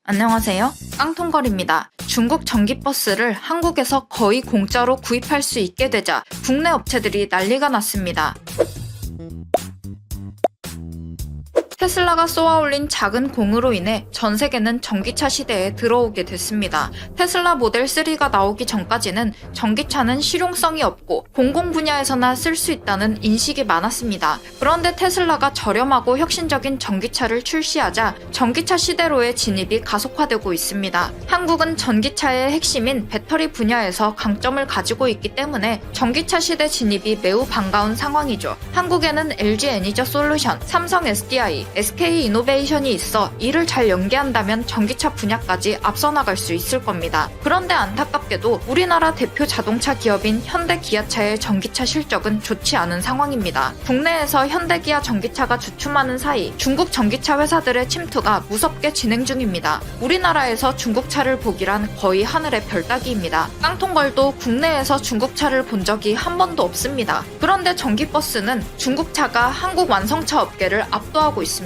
안녕하세요. 깡통걸입니다. 중국 전기버스를 한국에서 거의 공짜로 구입할 수 있게 되자 국내 업체들이 난리가 났습니다. 테슬라가 쏘아올린 작은 공으로 인해 전 세계는 전기차 시대에 들어오게 됐습니다. 테슬라 모델 3가 나오기 전까지는 전기차는 실용성이 없고 공공 분야에서나 쓸 수 있다는 인식이 많았습니다. 그런데 테슬라가 저렴하고 혁신적인 전기차를 출시하자 전기차 시대로의 진입이 가속화되고 있습니다. 한국은 전기차의 핵심인 배터리 분야에서 강점을 가지고 있기 때문에 전기차 시대 진입이 매우 반가운 상황이죠. 한국에는 LG 에너지 솔루션, 삼성 SDI, SK 이노베이션이 있어 이를 잘 연계한다면 전기차 분야까지 앞서 나갈 수 있을 겁니다. 그런데 안타깝게도 우리나라 대표 자동차 기업인 현대 기아차의 전기차 실적은 좋지 않은 상황입니다. 국내에서 현대 기아 전기차가 주춤하는 사이 중국 전기차 회사들의 침투가 무섭게 진행 중입니다. 우리나라에서 중국차를 보기란 거의 하늘의 별 따기입니다. 깡통걸도 국내에서 중국차를 본 적이 한 번도 없습니다. 그런데 전기버스는 중국차가 한국 완성차 업계를 압도하고 있습니다.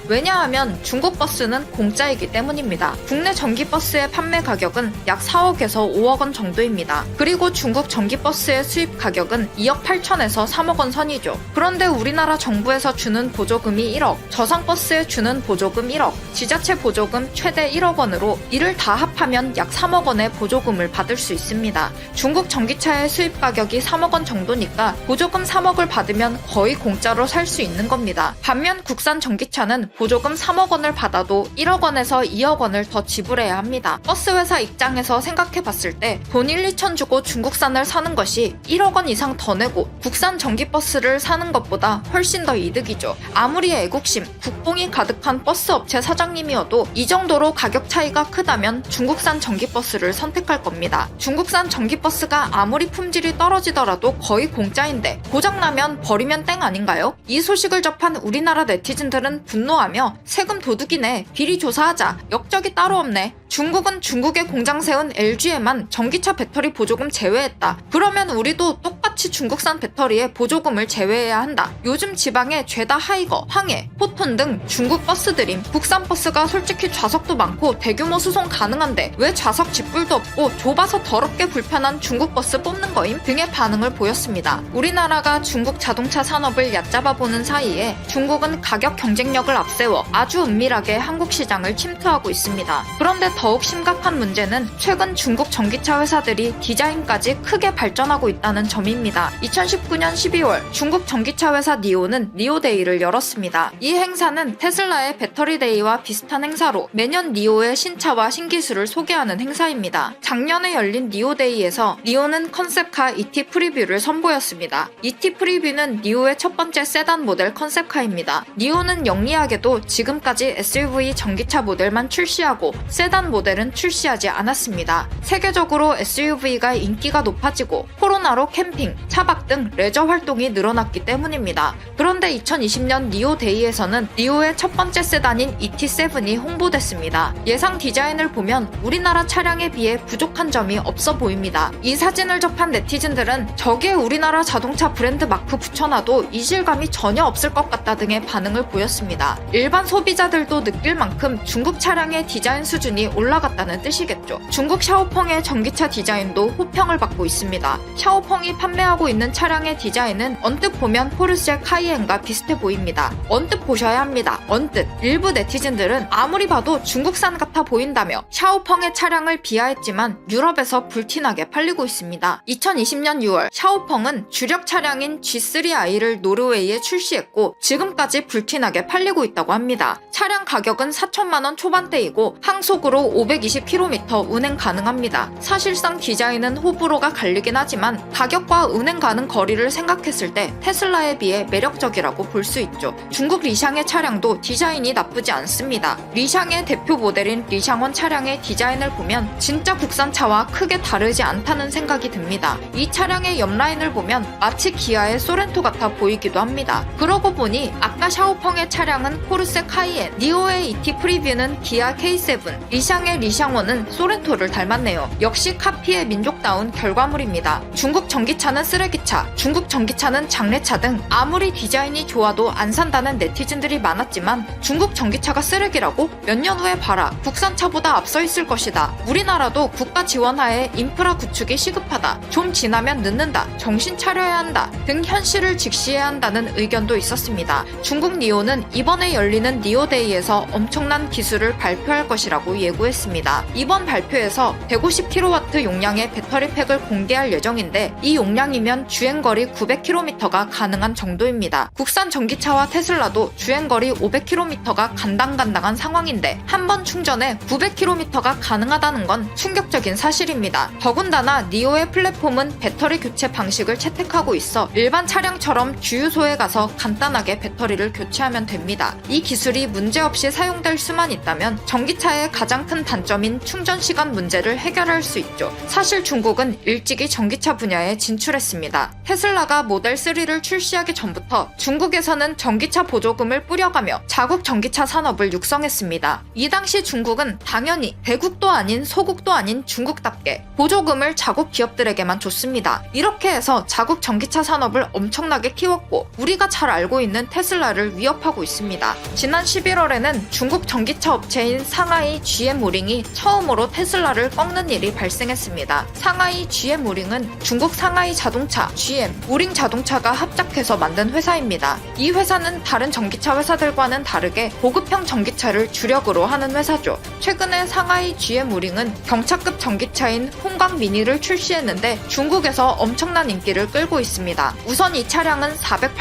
왜냐하면 중국 버스는 공짜이기 때문입니다. 국내 전기버스의 판매 가격은 약 4억에서 5억 원 정도입니다. 그리고 중국 전기버스의 수입 가격은 2억 8천에서 3억 원 선이죠. 그런데 우리나라 정부에서 주는 보조금이 1억, 저상버스에 주는 보조금 1억, 지자체 보조금 최대 1억 원으로 이를 다 합하면 약 3억 원의 보조금을 받을 수 있습니다. 중국 전기차의 수입 가격이 3억 원 정도니까 보조금 3억을 받으면 거의 공짜로 살 수 있는 겁니다. 반면 국산 전기차는 보조금 3억 원을 받아도 1억 원에서 2억 원을 더 지불해야 합니다. 버스 회사 입장에서 생각해 봤을 때 돈 1, 2천 주고 중국산을 사는 것이 1억 원 이상 더 내고 국산 전기버스를 사는 것보다 훨씬 더 이득이죠. 아무리 애국심, 국뽕이 가득한 버스 업체 사장님이어도 이 정도로 가격 차이가 크다면 중국산 전기버스를 선택할 겁니다. 중국산 전기버스가 아무리 품질이 떨어지더라도 거의 공짜인데 고장나면 버리면 땡 아닌가요? 이 소식을 접한 우리나라 네티즌들은 분노하며 세금 도둑이네, 비리 조사하자, 역적이 따로 없네. 중국은 중국에 공장 세운 LG에만 전기차 배터리 보조금 제외했다. 그러면 우리도 똑같이 중국산 배터리에 보조금을 제외해야 한다. 요즘 지방에 죄다 하이거, 황해, 포톤 등 중국 버스들임. 국산 버스가 솔직히 좌석도 많고 대규모 수송 가능한데 왜 좌석 짓불도 없고 좁아서 더럽게 불편한 중국 버스 뽑는 거임? 등의 반응을 보였습니다. 우리나라가 중국 자동차 산업을 얕잡아보는 사이에 중국은 가격 경쟁력을 앞세워 아주 은밀하게 한국 시장을 침투하고 있습니다. 그런데 더욱 심각한 문제는 최근 중국 전기차 회사들이 디자인까지 크게 발전하고 있다는 점입니다. 2019년 12월 중국 전기차 회사 니오는 니오데이를 열었습니다. 이 행사는 테슬라의 배터리데이와 비슷한 행사로 매년 니오의 신차와 신기술을 소개하는 행사입니다. 작년에 열린 니오데이에서 니오는 컨셉카 ET 프리뷰를 선보였습니다. ET 프리뷰는 니오의 첫 번째 세단 모델 컨셉카입니다. 니오는 영리하게도 지금까지 SUV 전기차 모델만 출시하고 세단 모델은 출시하지 않았습니다. 세계적으로 SUV가 인기가 높아지고 코로나로 캠핑, 차박 등 레저 활동이 늘어났기 때문입니다. 그런데 2020년 니오 데이에서는 니오의 첫 번째 세단인 ET7이 홍보됐습니다. 예상 디자인을 보면 우리나라 차량에 비해 부족한 점이 없어 보입니다. 이 사진을 접한 네티즌들은 저기에 우리나라 자동차 브랜드 마크 붙여놔도 이질감이 전혀 없을 것 같다 등의 반응을 보였습니다. 일반 소비자들도 느낄 만큼 중국 차량의 디자인 수준이 올라갔다는 뜻이겠죠. 중국 샤오펑의 전기차 디자인도 호평을 받고 있습니다. 샤오펑이 판매하고 있는 차량의 디자인은 언뜻 보면 포르쉐 카이엔과 비슷해 보입니다. 언뜻 보셔야 합니다. 언뜻. 일부 네티즌들은 아무리 봐도 중국산 같아 보인다며 샤오펑의 차량을 비하했지만 유럽에서 불티나게 팔리고 있습니다. 2020년 6월 샤오펑은 주력 차량인 G3i를 노르웨이에 출시했고 지금까지 불티나게 팔리고 있다고 합니다. 차량 가격은 4천만 원 초반대이고 항속으로 520km 운행 가능합니다. 사실상 디자인은 호불호가 갈리긴 하지만 가격과 운행 가는 거리를 생각했을 때 테슬라에 비해 매력적이라고 볼 수 있죠. 중국 리샹의 차량도 디자인이 나쁘지 않습니다. 리샹의 대표 모델인 리샹원 차량의 디자인을 보면 진짜 국산차와 크게 다르지 않다는 생각이 듭니다. 이 차량의 옆라인을 보면 마치 기아의 소렌토 같아 보이기도 합니다. 그러고 보니 아까 샤오펑의 차량은 포르쉐 카이엔, 니오의 ET 프리뷰는 기아 K7, 리샹의 리샹원은 소렌토를 닮았네요. 역시 카피의 민족다운 결과물입니다. 중국 전기차는 쓰레기차, 중국 전기차는 장례차 등 아무리 디자인이 좋아도 안 산다는 네티즌들이 많았지만 중국 전기차가 쓰레기라고? 몇 년 후에 봐라. 국산차보다 앞서 있을 것이다. 우리나라도 국가 지원하에 인프라 구축이 시급하다. 좀 지나면 늦는다. 정신 차려야 한다. 등 현실을 직시해야 한다는 의견도 있었습니다. 중국 니오는 이번에 열리는 니오데이에서 엄청난 기술을 발표할 것이라고 예고했습니다. 이번 발표에서 150kW 용량의 배터리 팩을 공개할 예정인데 이 용량이면 주행거리 900km가 가능한 정도입니다. 국산 전기차와 테슬라도 주행거리 500km가 간당간당한 상황인데 한 번 충전에 900km가 가능하다는 건 충격적인 사실입니다. 더군다나 니오의 플랫폼은 배터리 교체 방식을 채택하고 있어 일반 차량처럼 주유소에 가서 간단하게 배터리를 교체하면 됩니다. 이 기술이 문제없이 사용될 수만 있다면 전기차의 가장 큰 단점인 충전 시간 문제를 해결할 수 있죠. 사실 중국은 일찍이 전기차 분야에 진출했습니다. 테슬라가 모델 3를 출시하기 전부터 중국에서는 전기차 보조금을 뿌려가며 자국 전기차 산업을 육성했습니다. 이 당시 중국은 당연히 대국도 아닌 소국도 아닌 중국답게 보조금을 자국 기업들에게만 줬습니다. 이렇게 해서 자국 전기차 산업을 엄청나게 키웠고 우리가 잘 알고 있는 테슬라를 위협하고 있습니다. 지난 11월에는 중국 전기차 업체인 상하이 GM 모링이 처음으로 테슬라를 꺾는 일이 발생했습니다. 상하이 GM 모링은 중국 상하이 자동차, GM, 우링 자동차가 합작해서 만든 회사입니다. 이 회사는 다른 전기차 회사들과는 다르게 보급형 전기차를 주력으로 하는 회사죠. 최근에 상하이 GM 모링은 경차급 전기차인 홍강 미니를 출시했는데 중국에서 엄청난 인기를 끌고 있습니다. 우선 이 차량은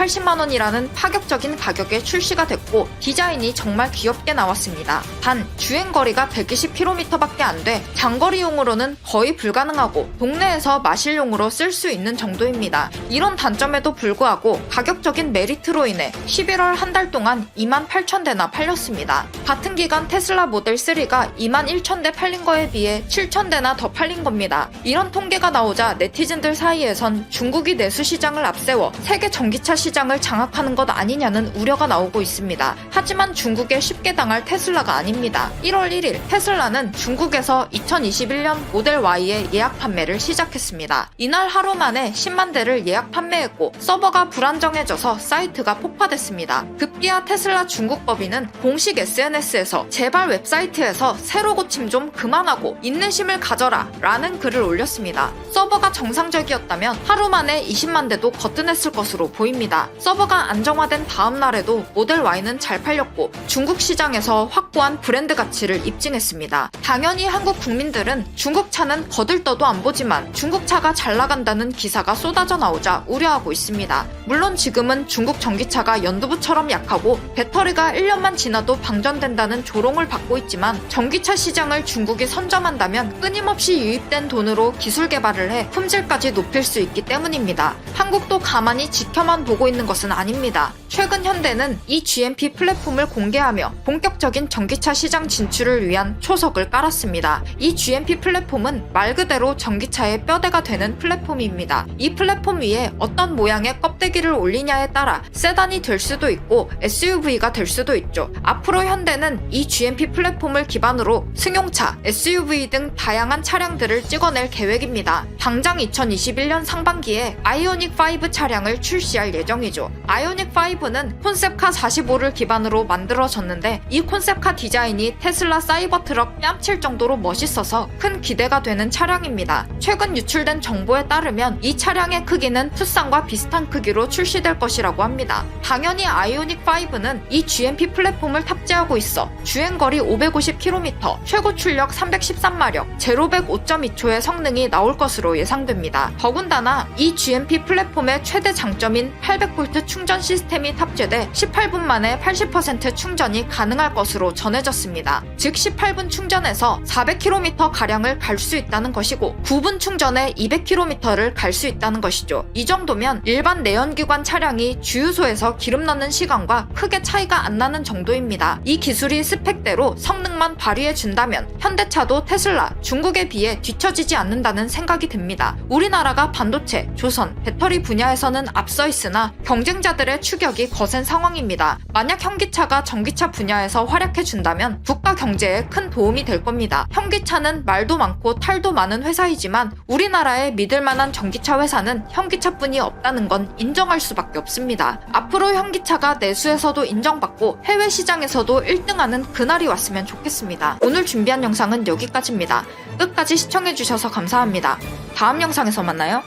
480만원이라는 파격적인 가격에 출시가 됐고 디자인이 정말 귀엽게 나왔습니다. 단 주행거리가 120km밖에 안 돼 장거리용으로는 거의 불가능하고 동네에서 마실용으로 쓸 수 있는 정도입니다. 이런 단점에도 불구하고 가격적인 메리트로 인해 11월 한 달 동안 28,000대나 팔렸습니다. 같은 기간 테슬라 모델 3가 21,000대 팔린 거에 비해 7,000대나 더 팔린 겁니다. 이런 통계가 나오자 네티즌들 사이에선 중국이 내수 시장을 앞세워 세계 전기차 시장을 장악하는 것 아니냐는 우려가 나오고 있습니다. 하지만 중국에 쉽게 당할 테슬라가 아닙니다. 1월 1일 테슬라는 중국에서 2021년 모델 Y의 예약 판매를 시작했습니다. 이날 하루 만에 10만 대를 예약 판매했고 서버가 불안정해져서 사이트가 폭파됐습니다. 급기야 테슬라 중국 법인은 공식 SNS에서 제발 웹사이트에서 새로 고침 좀 그만하고 인내심을 가져라 라는 글을 올렸습니다. 서버가 정상적이었다면 하루 만에 20만 대도 거뜬했을 것으로 보입니다. 서버가 안정화된 다음 날에도 모델 Y는 잘 팔렸고 중국 시장에서 확고한 브랜드 가치를 입증했습니다. 당연히 한국 국민들은 중국 차는 거들떠도 안 보지만 중국 차가 잘 나간다는 기사가 쏟아져 나오자 우려하고 있습니다. 물론 지금은 중국 전기차가 연두부처럼 약하고 배터리가 1년만 지나도 방전된다는 조롱을 받고 있지만 전기차 시장을 중국이 선점한다면 끊임없이 유입된 돈으로 기술 개발을 해 품질까지 높일 수 있기 때문입니다. 한국도 가만히 지켜만 보고 있는 것은 아닙니다. 최근 현대는 이 GMP 플랫폼을 공개하며 본격적인 전기차 시장 진출을 위한 초석을 깔았습니다. 이 GMP 플랫폼은 말 그대로 전기차의 뼈대가 되는 플랫폼입니다. 이 플랫폼 위에 어떤 모양의 껍데기를 올리냐에 따라 세단이 될 수도 있고 SUV가 될 수도 있죠. 앞으로 현대는 이 GMP 플랫폼을 기반으로 승용차, SUV 등 다양한 차량들을 찍어낼 계획입니다. 당장 2021년 상반기에 아이오닉5 차량을 출시할 예정이죠. 아이오닉5는 콘셉카 45를 기반으로 만들어졌는데 이 콘셉카 디자인이 테슬라 사이버트럭 뺨칠 정도로 멋있어서 큰 기대가 되는 차량입니다. 최근 유출된 정보에 따르면 이 차량의 크기는 투싼과 비슷한 크기로 출시될 것이라고 합니다. 당연히 아이오닉5는 이 GMP 플랫폼을 탑재하고 있어 주행거리 550km, 최고 출력 313마력, 제로백 5.2초의 성능이 나올 것으로 예상됩니다. 더군다나 이 GMP 플랫폼의 최대 장점인 800V 충전 시스템이 탑재돼 18분 만에 80% 충전이 가능할 것으로 전해졌습니다. 즉 18분 충전에서 400km가량을 갈 수 있다는 것이고 9분 충전에 200km를 갈 수 있다는 것이죠. 이 정도면 일반 내연기관 차량이 주유소에서 기름 넣는 시간과 크게 차이가 안 나는 정도입니다. 이 기술이 스펙대로 성능만 발휘해준다면 현대차도 테슬라, 중국에 비해 뒤처지지 않는다는 생각이 듭니다. 우리나라가 반도체, 조선, 배터리 분야에서는 앞서 있으나 경쟁자들의 추격이 거센 상황입니다. 만약 현기차가 전기차 분야에서 활약해준다면 국가 경제에 큰 도움이 될 겁니다. 현기차는 말도 많고 탈도 많은 회사이지만 우리나라의 믿을만한 전기차 전기차 회사는 현기차뿐이 없다는 건 인정할 수밖에 없습니다. 앞으로 현기차가 내수에서도 인정받고 해외 시장에서도 1등하는 그날이 왔으면 좋겠습니다. 오늘 준비한 영상은 여기까지입니다. 끝까지 시청해주셔서 감사합니다. 다음 영상에서 만나요.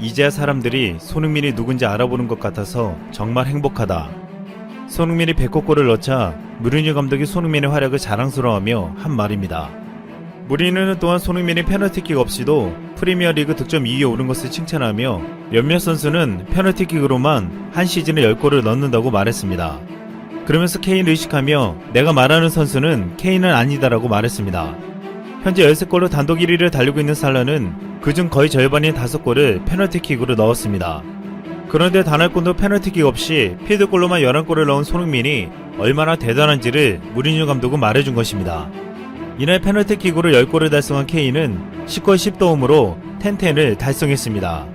이제야 사람들이 손흥민이 누군지 알아보는 것 같아서 정말 행복하다. 손흥민이 100골을 넣자 무리뉴 감독이 손흥민의 활약을 자랑스러워하며 한 말입니다. 무리뉴는 또한 손흥민이 페널티킥 없이도 프리미어리그 득점 2위에 오른 것을 칭찬하며 몇몇 선수는 페널티킥으로만 한 시즌에 10골을 넣는다고 말했습니다. 그러면서 케인을 의식하며 내가 말하는 선수는 케인은 아니다라고 말했습니다. 현재 13골로 단독 1위를 달리고 있는 살라는 그중 거의 절반인 5골을 페널티킥으로 넣었습니다. 그런데 단 한 골도 페널티킥 없이 필드골로만 11골을 넣은 손흥민이 얼마나 대단한지를 무리뉴 감독은 말해준 것입니다. 이날 페널티킥으로 10골을 달성한 케인은 10골 10도움으로 텐텐을 달성했습니다.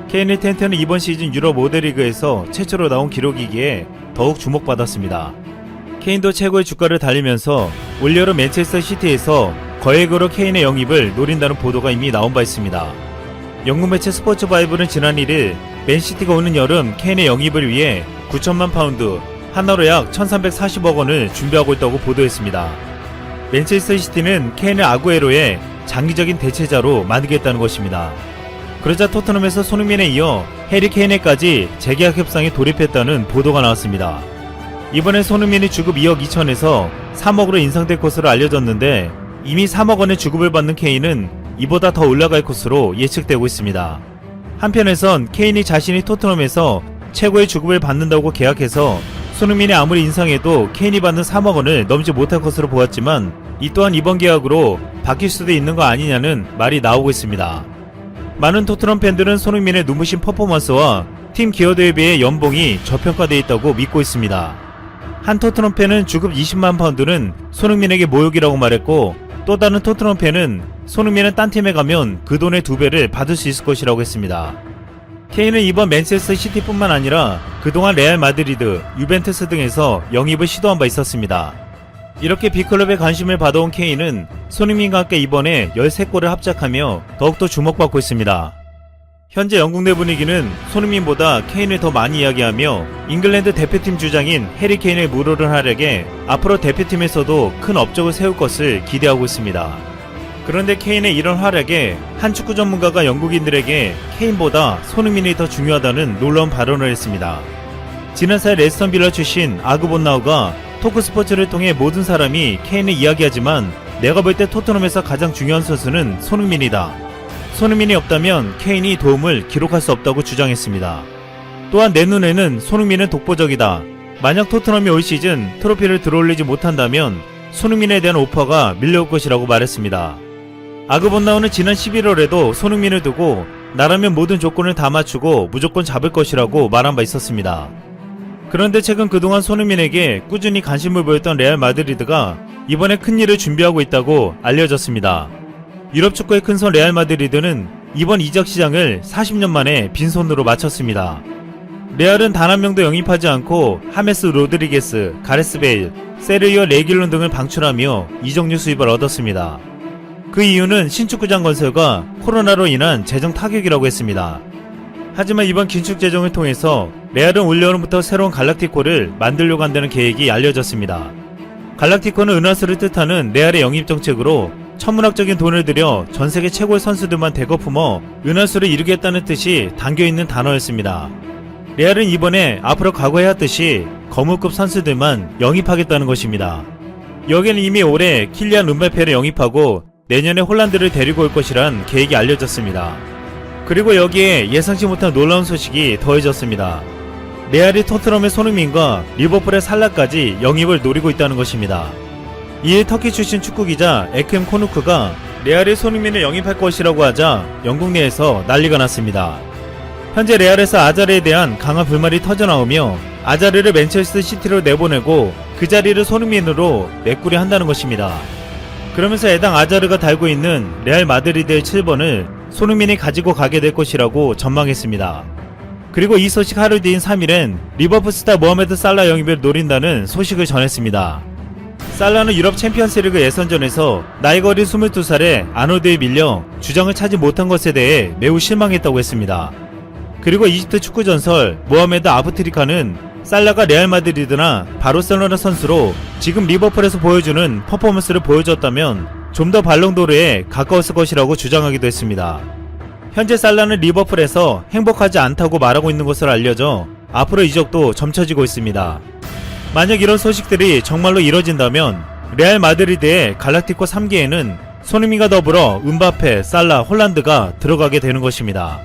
케인의 텐텐은 이번 시즌 유럽 5대 리그에서 최초로 나온 기록이기에 더욱 주목받았습니다. 케인도 최고의 주가를 달리면서 올여름 맨체스터 시티에서 거액으로 케인의 영입을 노린다는 보도가 이미 나온 바 있습니다. 영국 매체 스포츠바이블은 지난 1일 맨시티가 오는 여름 케인의 영입을 위해 9천만 파운드, 하나로 약 1340억 원을 준비하고 있다고 보도했습니다. 맨체스터 시티는 케인을 아구에로의 장기적인 대체자로 만들겠다는 것입니다. 그러자 토트넘에서 손흥민에 이어 해리 케인에까지 재계약 협상에 돌입했다는 보도가 나왔습니다. 이번엔 손흥민이 주급 2억 2천에서 3억으로 인상될 것으로 알려졌는데 이미 3억 원의 주급을 받는 케인은 이보다 더 올라갈 것으로 예측되고 있습니다. 한편에선 케인이 자신이 토트넘에서 최고의 주급을 받는다고 계약해서 손흥민이 아무리 인상해도 케인이 받는 3억 원을 넘지 못할 것으로 보았지만 이 또한 이번 계약으로 바뀔 수도 있는 거 아니냐는 말이 나오고 있습니다. 많은 토트넘 팬들은 손흥민의 눈부신 퍼포먼스와 팀 기여도에 비해 연봉이 저평가되어 있다고 믿고 있습니다. 한 토트넘 팬은 주급 20만 파운드는 손흥민에게 모욕이라고 말했고 또 다른 토트넘 팬은 손흥민은 딴 팀에 가면 그 돈의 2배를 받을 수 있을 것이라고 했습니다. 케인은 이번 맨체스터 시티뿐만 아니라 그동안 레알 마드리드, 유벤투스 등에서 영입을 시도한 바 있었습니다. 이렇게 B클럽에 관심을 받아온 케인은 손흥민과 함께 이번에 13골을 합작하며 더욱더 주목받고 있습니다. 현재 영국 내 분위기는 손흥민보다 케인을 더 많이 이야기하며 잉글랜드 대표팀 주장인 해리 케인의 물오른 활약에 앞으로 대표팀에서도 큰 업적을 세울 것을 기대하고 있습니다. 그런데 케인의 이런 활약에 한 축구 전문가가 영국인들에게 케인보다 손흥민이 더 중요하다는 놀라운 발언을 했습니다. 지난 4일 레스턴 빌라 출신 아그본나우가 토크스포츠를 통해 모든 사람이 케인을 이야기하지만 내가 볼 때 토트넘에서 가장 중요한 선수는 손흥민이다. 손흥민이 없다면 케인이 도움을 기록할 수 없다고 주장했습니다. 또한 내 눈에는 손흥민은 독보적이다. 만약 토트넘이 올 시즌 트로피를 들어올리지 못한다면 손흥민에 대한 오퍼가 밀려올 것이라고 말했습니다. 아그본나우는 지난 11월에도 손흥민을 두고 나라면 모든 조건을 다 맞추고 무조건 잡을 것이라고 말한 바 있었습니다. 그런데 최근 그동안 손흥민에게 꾸준히 관심을 보였던 레알 마드리드가 이번에 큰일을 준비하고 있다고 알려졌습니다. 유럽 축구의 큰손 레알 마드리드는 이번 이적 시장을 40년 만에 빈손으로 마쳤습니다. 레알은 단 한 명도 영입하지 않고 하메스 로드리게스, 가레스 베일, 세르히오 레길론 등을 방출하며 이적료 수입을 얻었습니다. 그 이유는 신축구장 건설과 코로나로 인한 재정 타격이라고 했습니다. 하지만 이번 긴축 재정을 통해서 레알은 올여름부터 새로운 갈락티코를 만들려고 한다는 계획이 알려졌습니다. 갈락티코는 은하수를 뜻하는 레알의 영입 정책으로 천문학적인 돈을 들여 전세계 최고의 선수들만 대거 품어 은하수를 이루겠다는 뜻이 담겨있는 단어였습니다. 레알은 이번에 앞으로 과거에 했듯이 거물급 선수들만 영입하겠다는 것입니다. 여기는 이미 올해 킬리안 음바페를 영입하고 내년에 홀란드를 데리고 올 것이란 계획이 알려졌습니다. 그리고 여기에 예상치 못한 놀라운 소식이 더해졌습니다. 레알이 토트넘의 손흥민과 리버풀의 살라까지 영입을 노리고 있다는 것입니다. 이에 터키 출신 축구기자 에크엠 코누크가 레알이 손흥민을 영입할 것이라고 하자 영국 내에서 난리가 났습니다. 현재 레알에서 아자르에 대한 강한 불만이 터져나오며 아자르를 맨체스터 시티로 내보내고 그 자리를 손흥민으로 메꾸려 한다는 것입니다. 그러면서 해당 아자르가 달고 있는 레알 마드리드의 7번을 손흥민이 가지고 가게 될 것이라고 전망했습니다. 그리고 이 소식 하루 뒤인 3일엔 리버풀 스타 모하메드 살라 영입을 노린다는 소식을 전했습니다. 살라는 유럽 챔피언스리그 예선전에서 나이가 어린 22살의 아노드에 밀려 주장을 차지 못한 것에 대해 매우 실망했다고 했습니다. 그리고 이집트 축구 전설 모하메드 아부트리카는 살라가 레알 마드리드나 바르셀로나 선수로 지금 리버풀에서 보여주는 퍼포먼스를 보여줬다면 좀 더 발롱도르에 가까웠을 것이라고 주장하기도 했습니다. 현재 살라는 리버풀에서 행복하지 않다고 말하고 있는 것으로 알려져 앞으로 이적도 점쳐지고 있습니다. 만약 이런 소식들이 정말로 이뤄진다면 레알 마드리드의 갈락티코 3기에는 손흥민과 더불어 음바페, 살라, 홀란드가 들어가게 되는 것입니다.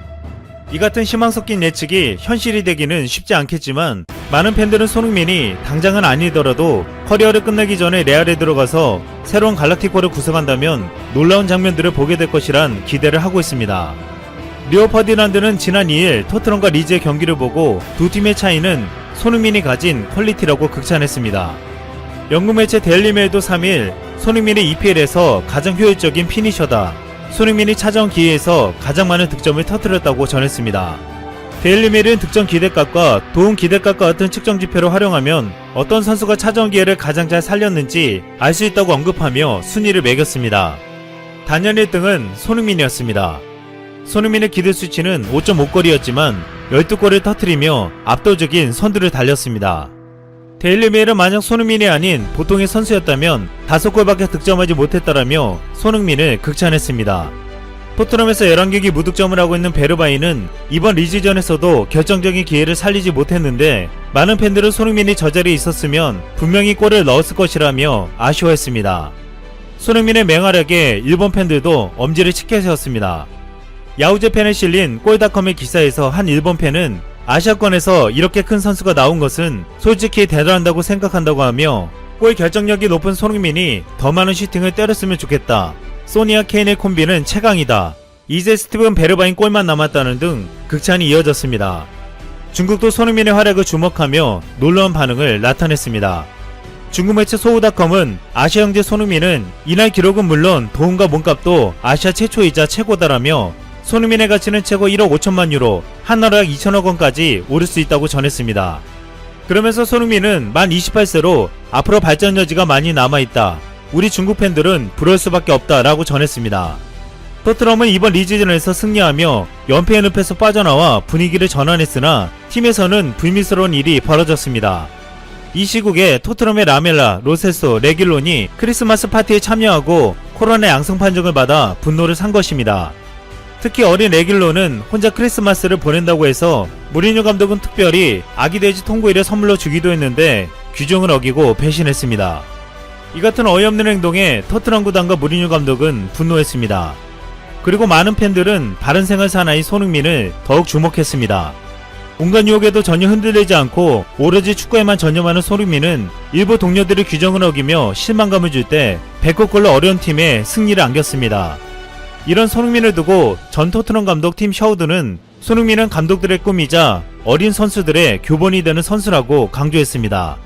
이 같은 희망 섞인 예측이 현실이 되기는 쉽지 않겠지만 많은 팬들은 손흥민이 당장은 아니더라도 커리어를 끝내기 전에 레알에 들어가서 새로운 갈락티코를 구성한다면 놀라운 장면들을 보게 될 것이란 기대를 하고 있습니다. 리오 퍼디난드는 지난 2일 토트넘과 리즈의 경기를 보고 두 팀의 차이는 손흥민이 가진 퀄리티라고 극찬했습니다. 영국 매체 데일리메일도 3일 손흥민의 EPL에서 가장 효율적인 피니셔다. 손흥민이 찾아온 기회에서 가장 많은 득점을 터뜨렸다고 전했습니다. 데일리메일은 득점 기대값과 도움 기대값과 같은 측정 지표를 활용하면 어떤 선수가 찾아온 기회를 가장 잘 살렸는지 알 수 있다고 언급하며 순위를 매겼습니다. 단연 1등은 손흥민이었습니다. 손흥민의 기대 수치는 5.5골이었지만 12골을 터뜨리며 압도적인 선두를 달렸습니다. 데일리메일은 만약 손흥민이 아닌 보통의 선수였다면 5골밖에 득점하지 못했다라며 손흥민을 극찬했습니다. 토트넘에서 11경기 무득점을 하고 있는 베르바이는 이번 리즈전에서도 결정적인 기회를 살리지 못했는데 많은 팬들은 손흥민이 저 자리에 있었으면 분명히 골을 넣었을 것이라며 아쉬워했습니다. 손흥민의 맹활약에 일본 팬들도 엄지를 치켜 세웠습니다. 야후제팬에 실린 골닷컴의 기사에서 한 일본 팬은 아시아권에서 이렇게 큰 선수가 나온 것은 솔직히 대단하다고 생각한다고 하며 골 결정력이 높은 손흥민이 더 많은 슈팅을 때렸으면 좋겠다. 소니와 케인의 콤비는 최강이다. 이제 스티븐 베르바인 골만 남았다는 등 극찬이 이어졌습니다. 중국도 손흥민의 활약을 주목하며 놀라운 반응을 나타냈습니다. 중국 매체 소우닷컴은 아시아 형제 손흥민은 이날 기록은 물론 도움과 몸값도 아시아 최초이자 최고다라며 손흥민의 가치는 최고 1억 5천만 유로, 한나라 약 2천억 원까지 오를 수 있다고 전했습니다. 그러면서 손흥민은 만 28세로 앞으로 발전 여지가 많이 남아있다. 우리 중국 팬들은 부러울 수밖에 없다라고 전했습니다. 토트넘은 이번 리즈전에서 승리하며 연패의 늪에서 빠져나와 분위기를 전환했으나 팀에서는 불미스러운 일이 벌어졌습니다. 이 시국에 토트넘의 라멜라, 로세소, 레길론이 크리스마스 파티에 참여하고 코로나 양성 판정을 받아 분노를 산 것입니다. 특히 어린 레길론은 혼자 크리스마스를 보낸다고 해서 무리뉴 감독은 특별히 아기 돼지 통구이를 선물로 주기도 했는데 규정을 어기고 배신했습니다. 이 같은 어이없는 행동에 토트넘 구단과 무리뉴 감독은 분노했습니다. 그리고 많은 팬들은 바른 생활 사나이 손흥민을 더욱 주목했습니다. 온갖 유혹에도 전혀 흔들리지 않고 오로지 축구에만 전념하는 손흥민은 일부 동료들의 규정을 어기며 실망감을 줄 때 100골로 어려운 팀에 승리를 안겼습니다. 이런 손흥민을 두고 전 토트넘 감독 팀 샤우드는 손흥민은 감독들의 꿈이자 어린 선수들의 교본이 되는 선수라고 강조했습니다.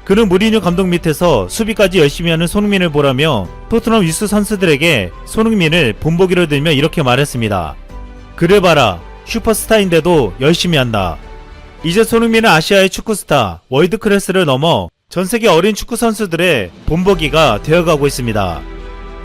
그는 무리뉴 감독 밑에서 수비까지 열심히 하는 손흥민을 보라며 토트넘 유스 선수들에게 손흥민을 본보기로 들며 이렇게 말했습니다. 그를 봐라. 슈퍼스타인데도 열심히 한다. 이제 손흥민은 아시아의 축구스타, 월드클래스를 넘어 전세계 어린 축구 선수들의 본보기가 되어가고 있습니다.